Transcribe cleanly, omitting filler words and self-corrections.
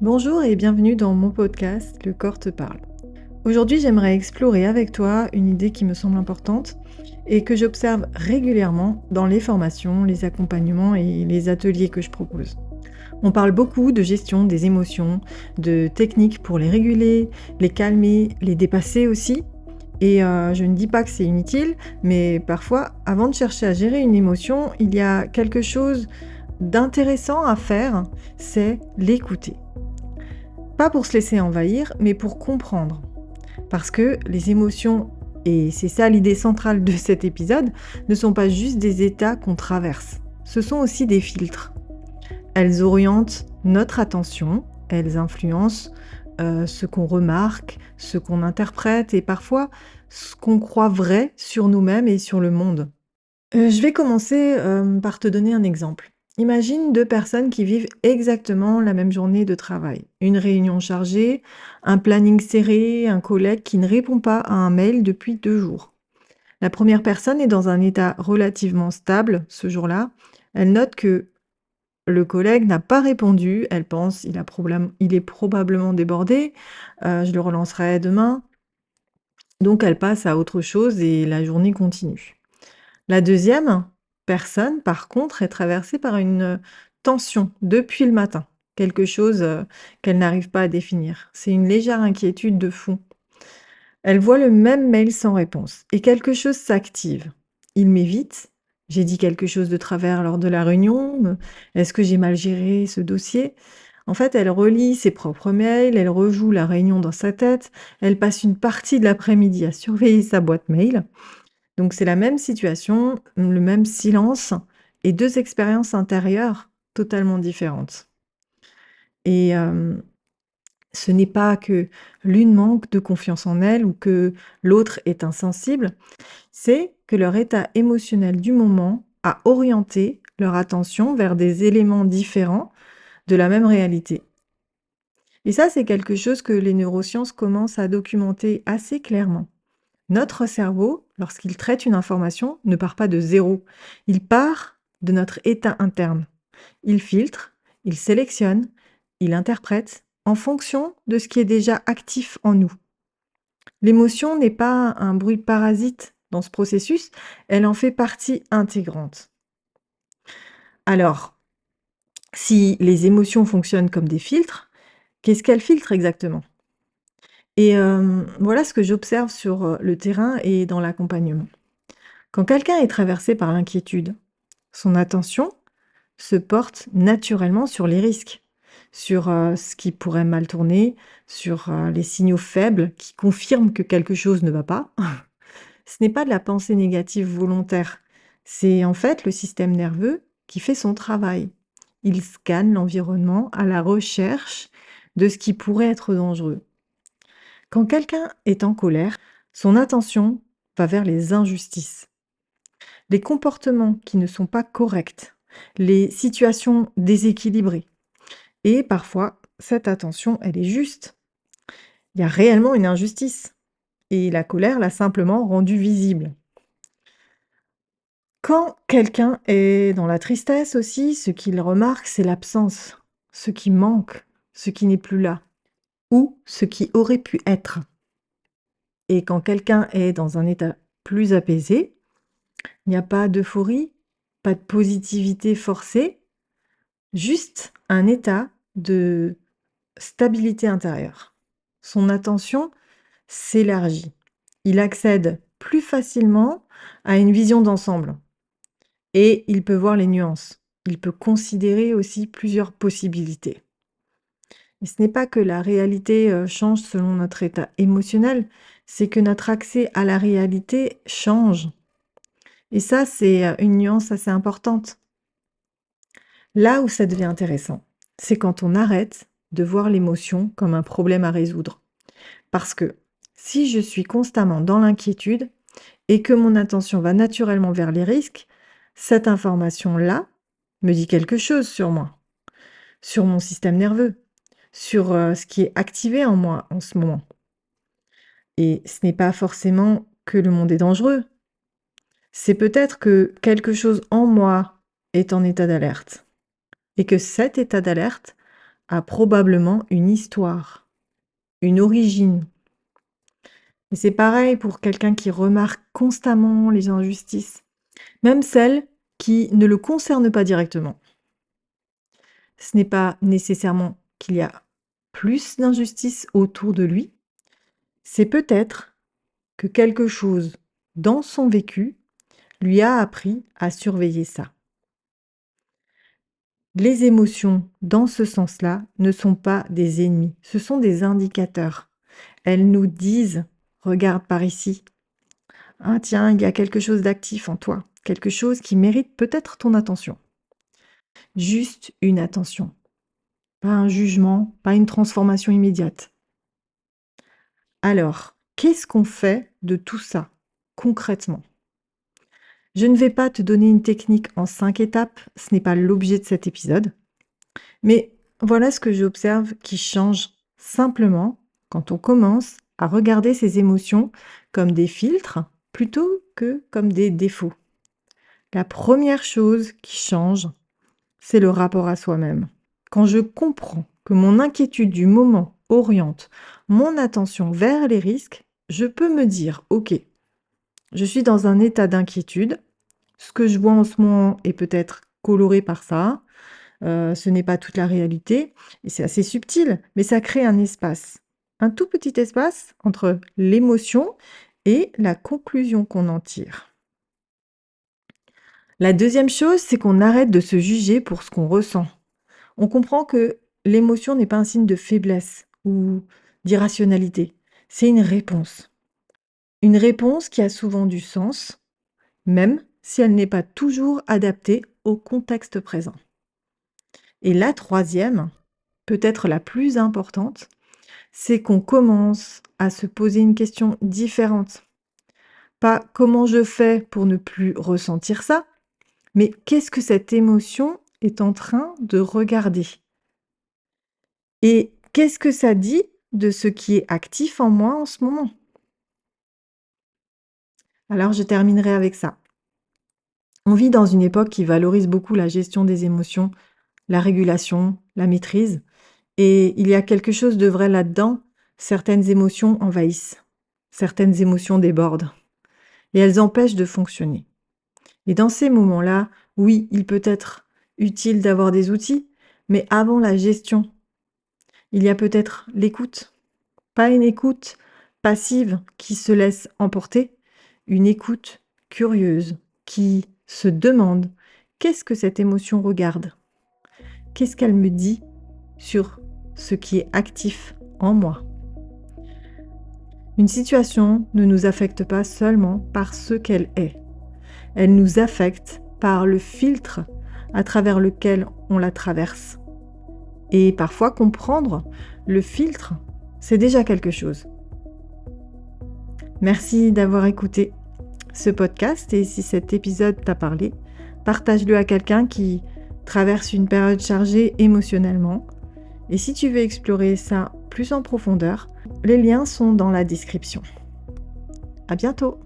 Bonjour et bienvenue dans mon podcast Le corps te parle. Aujourd'hui, j'aimerais explorer avec toi une idée qui me semble importante et que j'observe régulièrement dans les formations, les accompagnements et les ateliers que je propose. On parle beaucoup de gestion des émotions, de techniques pour les réguler, les calmer, les dépasser aussi. Et je ne dis pas que c'est inutile, mais parfois, avant de chercher à gérer une émotion, il y a quelque chose d'intéressant à faire, c'est l'écouter. Pas pour se laisser envahir, mais pour comprendre. Parce que les émotions, et c'est ça l'idée centrale de cet épisode, ne sont pas juste des états qu'on traverse. Ce sont aussi des filtres. Elles orientent notre attention, elles influencent ce qu'on remarque, ce qu'on interprète et parfois ce qu'on croit vrai sur nous-mêmes et sur le monde. Je vais commencer, par te donner un exemple. Imagine 2 personnes qui vivent exactement la même journée de travail. Une réunion chargée, un planning serré, un collègue qui ne répond pas à un mail depuis 2 jours. La première personne est dans un état relativement stable ce jour-là. Elle note que le collègue n'a pas répondu, elle pense: «Il est probablement débordé, je le relancerai demain». Donc elle passe à autre chose et la journée continue. La deuxième personne, par contre, est traversée par une tension depuis le matin, quelque chose, qu'elle n'arrive pas à définir. C'est une légère inquiétude de fond. Elle voit le même mail sans réponse et quelque chose s'active. Il m'évite? J'ai dit quelque chose de travers lors de la réunion? Est-ce que j'ai mal géré ce dossier? En fait, elle relit ses propres mails, elle rejoue la réunion dans sa tête, elle passe une partie de l'après-midi à surveiller sa boîte mail. Donc c'est la même situation, le même silence et 2 expériences intérieures totalement différentes. Et ce n'est pas que l'une manque de confiance en elle ou que l'autre est insensible, c'est que leur état émotionnel du moment a orienté leur attention vers des éléments différents de la même réalité. Et ça, c'est quelque chose que les neurosciences commencent à documenter assez clairement. Notre cerveau, lorsqu'il traite une information, ne part pas de zéro. Il part de notre état interne. Il filtre, il sélectionne, il interprète en fonction de ce qui est déjà actif en nous. L'émotion n'est pas un bruit parasite dans ce processus, elle en fait partie intégrante. Alors, si les émotions fonctionnent comme des filtres, qu'est-ce qu'elles filtrent exactement? Et voilà ce que j'observe sur le terrain et dans l'accompagnement. Quand quelqu'un est traversé par l'inquiétude, son attention se porte naturellement sur les risques, sur ce qui pourrait mal tourner, sur les signaux faibles qui confirment que quelque chose ne va pas. Ce n'est pas de la pensée négative volontaire, c'est en fait le système nerveux qui fait son travail. Il scanne l'environnement à la recherche de ce qui pourrait être dangereux. Quand quelqu'un est en colère, son attention va vers les injustices. Les comportements qui ne sont pas corrects, les situations déséquilibrées. Et parfois, cette attention, elle est juste. Il y a réellement une injustice. Et la colère l'a simplement rendue visible. Quand quelqu'un est dans la tristesse aussi, ce qu'il remarque, c'est l'absence, ce qui manque, ce qui n'est plus là, ou ce qui aurait pu être. Et quand quelqu'un est dans un état plus apaisé, il n'y a pas d'euphorie, pas de positivité forcée, juste un état de stabilité intérieure. Son attention s'élargit. Il accède plus facilement à une vision d'ensemble et il peut voir les nuances. Il peut considérer aussi plusieurs possibilités. Et ce n'est pas que la réalité change selon notre état émotionnel, c'est que notre accès à la réalité change. Et ça, c'est une nuance assez importante. Là où ça devient intéressant, c'est quand on arrête de voir l'émotion comme un problème à résoudre. Parce que si je suis constamment dans l'inquiétude et que mon attention va naturellement vers les risques, cette information-là me dit quelque chose sur moi, sur mon système nerveux, sur ce qui est activé en moi en ce moment. Et ce n'est pas forcément que le monde est dangereux, c'est peut-être que quelque chose en moi est en état d'alerte et que cet état d'alerte a probablement une histoire, une origine. Et c'est pareil pour quelqu'un qui remarque constamment les injustices, même celles qui ne le concernent pas directement. Ce n'est pas nécessairement qu'il y a plus d'injustice autour de lui, c'est peut-être que quelque chose dans son vécu lui a appris à surveiller ça. Les émotions, dans ce sens-là, ne sont pas des ennemis, ce sont des indicateurs. Elles nous disent, regarde par ici, ah tiens, il y a quelque chose d'actif en toi, quelque chose qui mérite peut-être ton attention. Juste une attention, pas un jugement, pas une transformation immédiate. Alors, qu'est-ce qu'on fait de tout ça, concrètement? Je ne vais pas te donner une technique en 5 étapes, ce n'est pas l'objet de cet épisode. Mais voilà ce que j'observe qui change simplement quand on commence à regarder ses émotions comme des filtres plutôt que comme des défauts. La première chose qui change, c'est le rapport à soi-même. Quand je comprends que mon inquiétude du moment oriente mon attention vers les risques, je peux me dire, ok, je suis dans un état d'inquiétude, ce que je vois en ce moment est peut-être coloré par ça, ce n'est pas toute la réalité, et c'est assez subtil, mais ça crée un espace, un tout petit espace entre l'émotion et la conclusion qu'on en tire. La deuxième chose, c'est qu'on arrête de se juger pour ce qu'on ressent. On comprend que l'émotion n'est pas un signe de faiblesse ou d'irrationalité, c'est une réponse. Une réponse qui a souvent du sens, même si elle n'est pas toujours adaptée au contexte présent. Et la troisième, peut-être la plus importante, c'est qu'on commence à se poser une question différente. Pas comment je fais pour ne plus ressentir ça, mais qu'est-ce que cette émotion est en train de regarder? Et qu'est-ce que ça dit de ce qui est actif en moi en ce moment? Alors je terminerai avec ça. On vit dans une époque qui valorise beaucoup la gestion des émotions, la régulation, la maîtrise. Et il y a quelque chose de vrai là-dedans. Certaines émotions envahissent, certaines émotions débordent, et elles empêchent de fonctionner. Et dans ces moments-là, oui, il peut être utile d'avoir des outils, mais avant la gestion, il y a peut-être l'écoute. Pas une écoute passive qui se laisse emporter, une écoute curieuse qui se demande qu'est-ce que cette émotion regarde? Qu'est-ce qu'elle me dit sur ce qui est actif en moi? Une situation ne nous affecte pas seulement par ce qu'elle est. Elle nous affecte par le filtre à travers lequel on la traverse. Et parfois, comprendre le filtre, c'est déjà quelque chose. Merci d'avoir écouté ce podcast et si cet épisode t'a parlé, partage-le à quelqu'un qui traverse une période chargée émotionnellement. Et si tu veux explorer ça plus en profondeur, les liens sont dans la description. À bientôt!